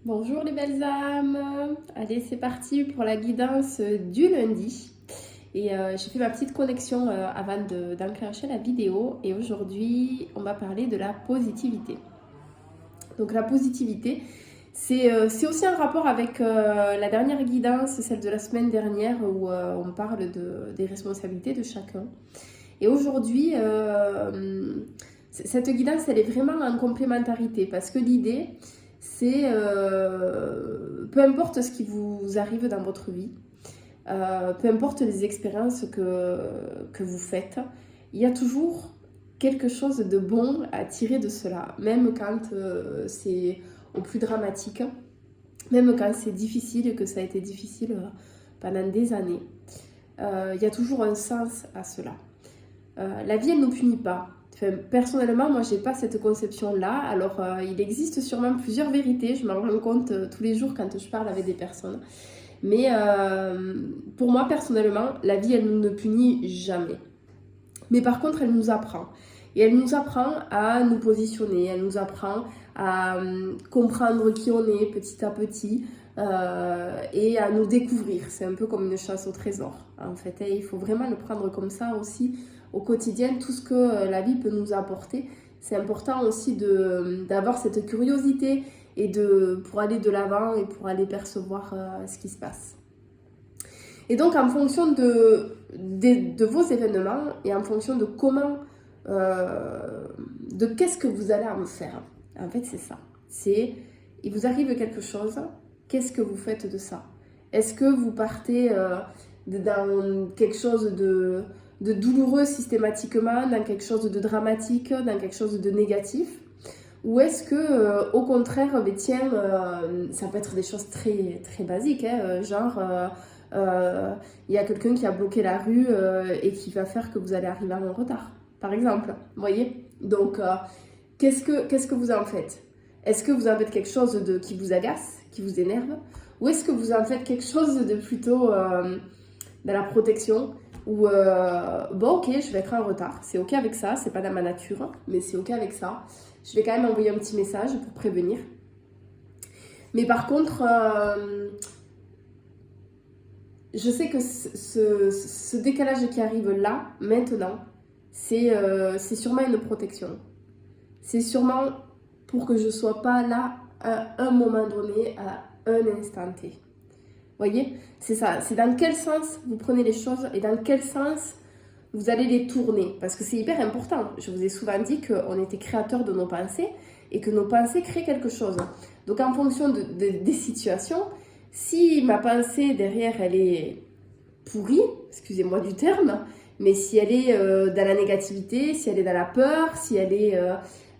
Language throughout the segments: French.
Bonjour les belles âmes. Allez, c'est parti pour la guidance du lundi. Et j'ai fait ma petite connexion avant d'enclencher la vidéo. Et aujourd'hui, on va parler de la positivité. Donc la positivité, c'est aussi un rapport avec la dernière guidance, celle de la semaine dernière, où on parle des responsabilités de chacun. Et aujourd'hui, cette guidance, elle est vraiment en complémentarité parce que l'idée, c'est peu importe ce qui vous arrive dans votre vie, peu importe les expériences que vous faites, il y a toujours quelque chose de bon à tirer de cela, même quand c'est au plus dramatique, même quand c'est difficile et que ça a été difficile pendant des années. Il y a toujours un sens à cela. La vie, elle ne nous punit pas. Enfin, personnellement, moi, j'ai pas cette conception-là. Alors, il existe sûrement plusieurs vérités. Je m'en rends compte tous les jours quand je parle avec des personnes. Mais pour moi, personnellement, la vie, elle ne punit jamais. Mais par contre, elle nous apprend. Et elle nous apprend à nous positionner. Elle nous apprend à comprendre qui on est petit à petit. Et à nous découvrir. C'est un peu comme une chasse au trésor, en fait. Et il faut vraiment le prendre comme ça aussi au quotidien. Tout ce que la vie peut nous apporter, c'est important aussi d'avoir cette curiosité et pour aller de l'avant et pour aller percevoir ce qui se passe. Et donc, en fonction de vos événements et en fonction de comment, de qu'est-ce que vous allez en faire, en fait, c'est ça. Il vous arrive quelque chose. Qu'est-ce que vous faites de ça? Est-ce que vous partez dans quelque chose de douloureux systématiquement, dans quelque chose de dramatique, dans quelque chose de négatif? Ou est-ce que, au contraire, ça peut être des choses très, très basiques, hein, genre, il y a quelqu'un qui a bloqué la rue et qui va faire que vous allez arriver en retard, par exemple. Vous voyez? Donc, qu'est-ce que vous en faites? Est-ce que vous en faites quelque chose qui vous agace, qui vous énerve? Ou est-ce que vous en faites quelque chose de plutôt dans la protection? Ou bon, ok, je vais être en retard. C'est ok avec ça, c'est pas dans ma nature, mais c'est ok avec ça. Je vais quand même envoyer un petit message pour prévenir. Mais par contre, je sais que ce décalage qui arrive là, maintenant, c'est sûrement une protection. C'est sûrement pour que je ne sois pas là à un moment donné, à un instant T. Vous voyez? C'est ça. C'est dans quel sens vous prenez les choses et dans quel sens vous allez les tourner. Parce que c'est hyper important. Je vous ai souvent dit qu'on était créateur de nos pensées et que nos pensées créent quelque chose. Donc en fonction des situations, si ma pensée derrière, elle est pourrie, excusez-moi du terme, mais si elle est dans la négativité, si elle est dans la peur, si elle est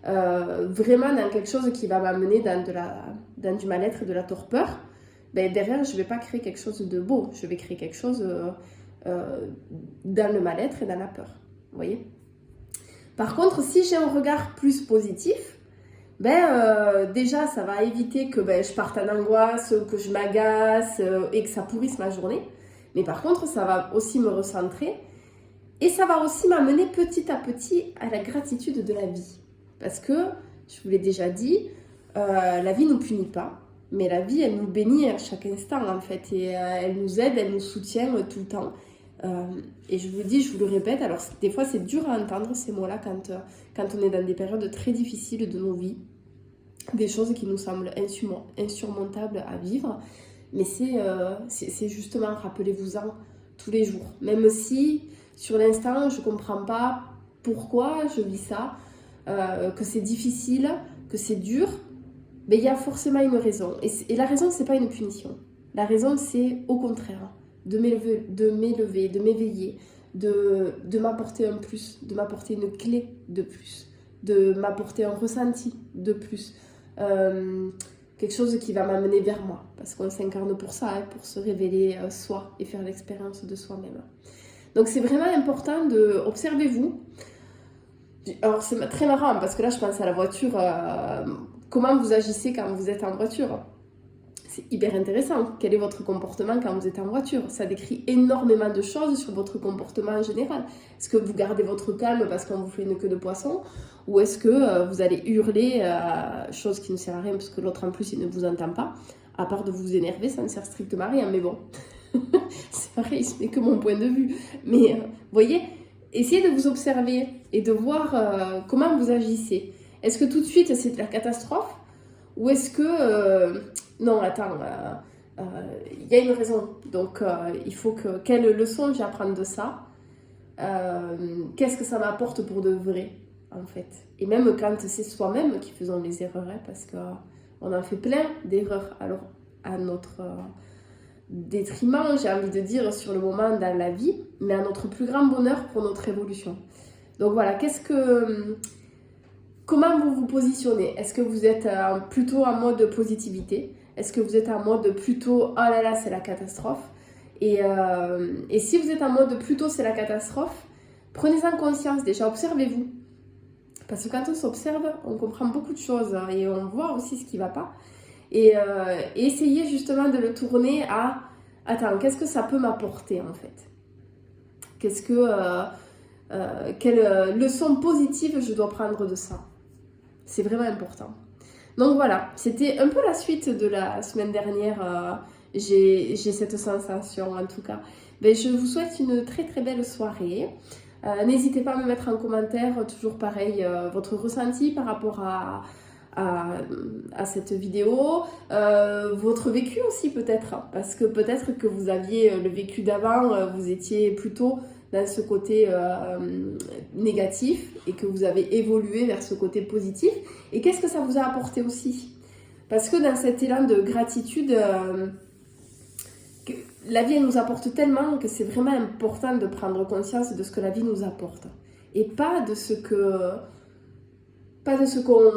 vraiment dans quelque chose qui va m'amener dans du mal-être et de la torpeur, ben derrière, je ne vais pas créer quelque chose de beau. Je vais créer quelque chose dans le mal-être et dans la peur. Vous voyez? Par contre, si j'ai un regard plus positif, déjà, ça va éviter que je parte en angoisse, que je m'agace et que ça pourrisse ma journée. Mais par contre, ça va aussi me recentrer et ça va aussi m'amener petit à petit à la gratitude de la vie. Parce que, je vous l'ai déjà dit, la vie ne nous punit pas, mais la vie, elle nous bénit à chaque instant, en fait. Et elle nous aide, elle nous soutient tout le temps. Et je vous le dis, je vous le répète, alors des fois, c'est dur à entendre ces mots-là quand on est dans des périodes très difficiles de nos vies. Des choses qui nous semblent insurmontables à vivre. Mais c'est justement, rappelez-vous-en tous les jours. Même si, sur l'instant, je ne comprends pas pourquoi je vis ça, que c'est difficile, que c'est dur, mais il y a forcément une raison. Et la raison, c'est pas une punition. La raison, c'est au contraire, de m'élever, de m'éveiller, de m'apporter un plus, de m'apporter une clé de plus, de m'apporter un ressenti de plus. Quelque chose qui va m'amener vers moi. Parce qu'on s'incarne pour ça, hein, pour se révéler soi et faire l'expérience de soi-même. Donc c'est vraiment important de observez-vous. Alors c'est très marrant parce que là je pense à la voiture, comment vous agissez quand vous êtes en voiture. c'est hyper intéressant. Quel est votre comportement quand vous êtes en voiture? Ça décrit énormément de choses sur votre comportement en général. Est-ce que vous gardez votre calme parce qu'on vous fait une queue de poisson? Ou est-ce que vous allez hurler, chose qui ne sert à rien parce que l'autre en plus il ne vous entend pas? À part de vous énerver, ça ne sert strictement à rien. Mais bon, c'est pareil, ce n'est que mon point de vue. Mais vous voyez, essayez de vous observer et de voir comment vous agissez. Est-ce que tout de suite c'est de la catastrophe? Ou est-ce que... non, attends, il y a une raison. Donc, il faut que... Quelle leçon j'ai à prendre de ça? Qu'est-ce que ça m'apporte pour de vrai, en fait? Et même quand c'est soi-même qui faisons les erreurs, hein, parce qu'on en fait plein d'erreurs. Alors, à notre détriment, j'ai envie de dire, sur le moment dans la vie, mais à notre plus grand bonheur pour notre évolution. Donc voilà, comment vous vous positionnez? Est-ce que vous êtes plutôt en mode positivité? Est-ce que vous êtes en mode plutôt « oh là là, c'est la catastrophe » et si vous êtes en mode plutôt « c'est la catastrophe », prenez-en conscience déjà, observez-vous. Parce que quand on s'observe, on comprend beaucoup de choses et on voit aussi ce qui ne va pas. Et essayez justement de le tourner à « attends, qu'est-ce que ça peut m'apporter en fait? Quelle leçon positive je dois prendre de ça ?» C'est vraiment important. Donc voilà, c'était un peu la suite de la semaine dernière. J'ai cette sensation en tout cas. Ben, je vous souhaite une très très belle soirée. N'hésitez pas à me mettre en commentaire, toujours pareil, votre ressenti par rapport à cette vidéo. Votre vécu aussi peut-être. Parce que peut-être que vous aviez le vécu d'avant, vous étiez plutôt dans ce côté négatif et que vous avez évolué vers ce côté positif. Et qu'est-ce que ça vous a apporté aussi? Parce que dans cet élan de gratitude, la vie elle nous apporte tellement que c'est vraiment important de prendre conscience de ce que la vie nous apporte. Et pas de ce qu'on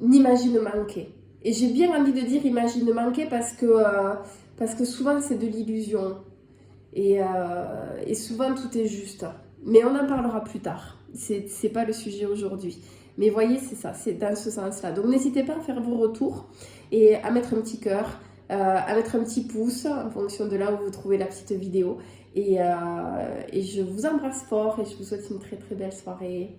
imagine manquer. Et j'ai bien envie de dire imagine manquer parce que souvent c'est de l'illusion. Et souvent tout est juste. Mais on en parlera plus tard. C'est pas le sujet aujourd'hui. Mais voyez, c'est ça, c'est dans ce sens-là. Donc n'hésitez pas à faire vos retours et à mettre un petit cœur, à mettre un petit pouce en fonction de là où vous trouvez la petite vidéo. Et je vous embrasse fort et je vous souhaite une très très belle soirée.